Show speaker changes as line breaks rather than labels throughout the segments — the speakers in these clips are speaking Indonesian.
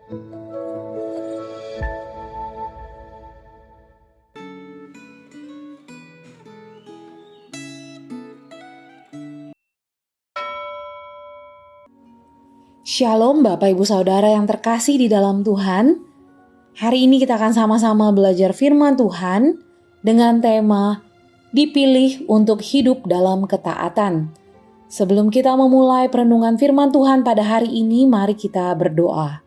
Shalom Bapak Ibu Saudara yang terkasih di dalam Tuhan. Hari ini kita akan sama-sama belajar firman Tuhan dengan tema dipilih untuk hidup dalam ketaatan. Sebelum kita memulai perenungan firman Tuhan pada hari ini, mari kita berdoa.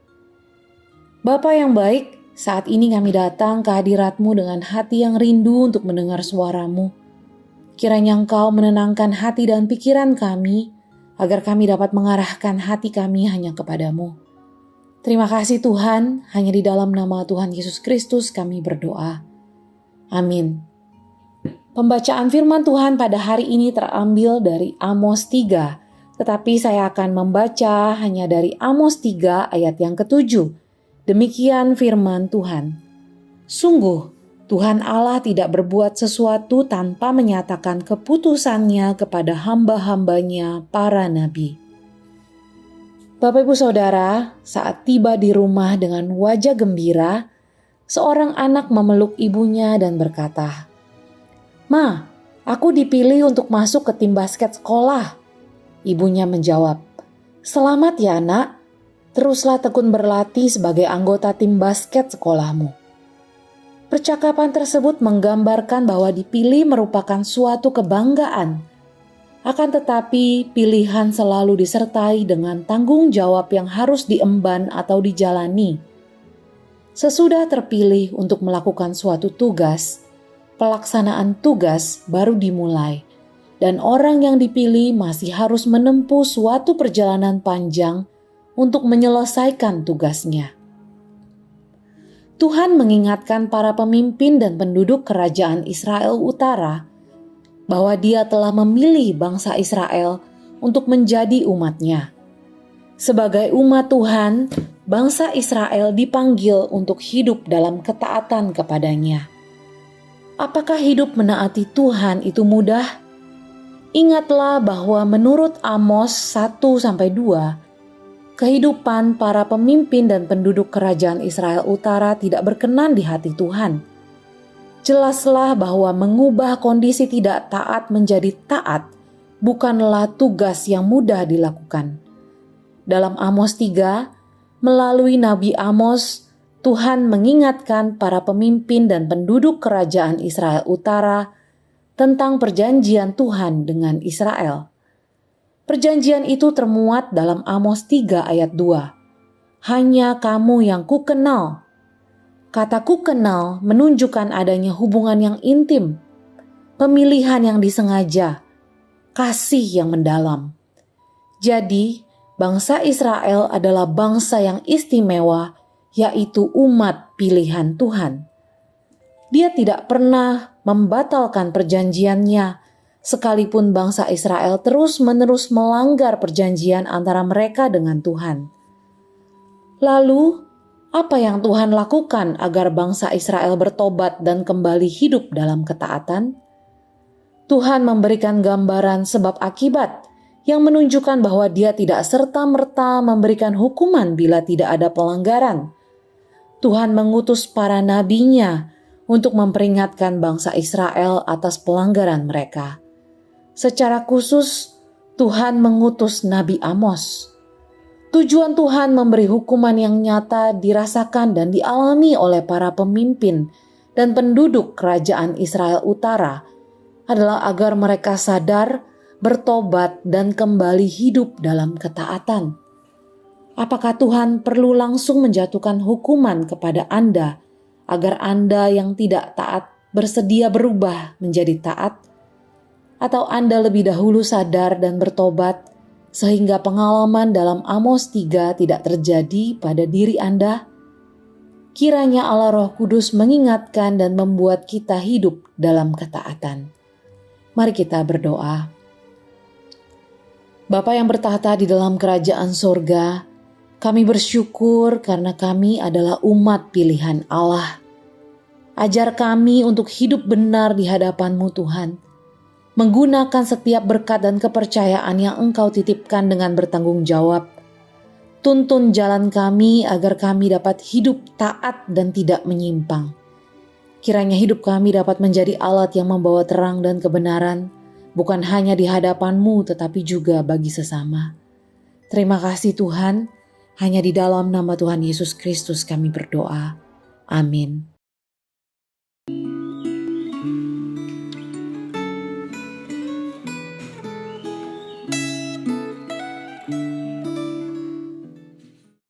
Bapa yang baik, saat ini kami datang ke hadirat-Mu dengan hati yang rindu untuk mendengar suara-Mu. Kiranya Engkau menenangkan hati dan pikiran kami, agar kami dapat mengarahkan hati kami hanya kepadamu. Terima kasih Tuhan, hanya di dalam nama Tuhan Yesus Kristus kami berdoa. Amin. Pembacaan firman Tuhan pada hari ini terambil dari Amos 3, tetapi saya akan membaca hanya dari Amos 3 ayat yang ke-7. Demikian firman Tuhan. Sungguh, Tuhan Allah tidak berbuat sesuatu tanpa menyatakan keputusannya kepada hamba-hambanya para nabi. Bapak Ibu Saudara, saat tiba di rumah dengan wajah gembira, seorang anak memeluk ibunya dan berkata, "Ma, aku dipilih untuk masuk ke tim basket sekolah." Ibunya menjawab, "Selamat ya nak, teruslah tekun berlatih sebagai anggota tim basket sekolahmu." Percakapan tersebut menggambarkan bahwa dipilih merupakan suatu kebanggaan. Akan tetapi, pilihan selalu disertai dengan tanggung jawab yang harus diemban atau dijalani. Sesudah terpilih untuk melakukan suatu tugas, pelaksanaan tugas baru dimulai, dan orang yang dipilih masih harus menempuh suatu perjalanan panjang untuk menyelesaikan tugasnya. Tuhan mengingatkan para pemimpin dan penduduk kerajaan Israel Utara bahwa Dia telah memilih bangsa Israel untuk menjadi umat-Nya. Sebagai umat Tuhan, bangsa Israel dipanggil untuk hidup dalam ketaatan kepadanya. Apakah hidup menaati Tuhan itu mudah? Ingatlah bahwa menurut Amos 1-2, kehidupan para pemimpin dan penduduk kerajaan Israel Utara tidak berkenan di hati Tuhan. Jelaslah bahwa mengubah kondisi tidak taat menjadi taat bukanlah tugas yang mudah dilakukan. Dalam Amos 3, melalui Nabi Amos, Tuhan mengingatkan para pemimpin dan penduduk kerajaan Israel Utara tentang perjanjian Tuhan dengan Israel. Perjanjian itu termuat dalam Amos 3 ayat 2. Hanya kamu yang kukenal. Kata kukenal menunjukkan adanya hubungan yang intim, pemilihan yang disengaja, kasih yang mendalam. Jadi, bangsa Israel adalah bangsa yang istimewa, yaitu umat pilihan Tuhan. Dia tidak pernah membatalkan perjanjiannya, sekalipun bangsa Israel terus-menerus melanggar perjanjian antara mereka dengan Tuhan. Lalu, apa yang Tuhan lakukan agar bangsa Israel bertobat dan kembali hidup dalam ketaatan? Tuhan memberikan gambaran sebab akibat yang menunjukkan bahwa Dia tidak serta-merta memberikan hukuman bila tidak ada pelanggaran. Tuhan mengutus para nabinya untuk memperingatkan bangsa Israel atas pelanggaran mereka. Secara khusus, Tuhan mengutus Nabi Amos. Tujuan Tuhan memberi hukuman yang nyata dirasakan dan dialami oleh para pemimpin dan penduduk kerajaan Israel Utara adalah agar mereka sadar, bertobat, dan kembali hidup dalam ketaatan. Apakah Tuhan perlu langsung menjatuhkan hukuman kepada Anda agar Anda yang tidak taat bersedia berubah menjadi taat? Atau Anda lebih dahulu sadar dan bertobat sehingga pengalaman dalam Amos 3 tidak terjadi pada diri Anda? Kiranya Allah Roh Kudus mengingatkan dan membuat kita hidup dalam ketaatan. Mari kita berdoa. Bapa yang bertahta di dalam kerajaan sorga, kami bersyukur karena kami adalah umat pilihan Allah. Ajar kami untuk hidup benar di hadapan-Mu Tuhan, menggunakan setiap berkat dan kepercayaan yang Engkau titipkan dengan bertanggung jawab. Tuntun jalan kami agar kami dapat hidup taat dan tidak menyimpang. Kiranya hidup kami dapat menjadi alat yang membawa terang dan kebenaran, bukan hanya di hadapan-Mu tetapi juga bagi sesama. Terima kasih Tuhan, hanya di dalam nama Tuhan Yesus Kristus kami berdoa. Amin.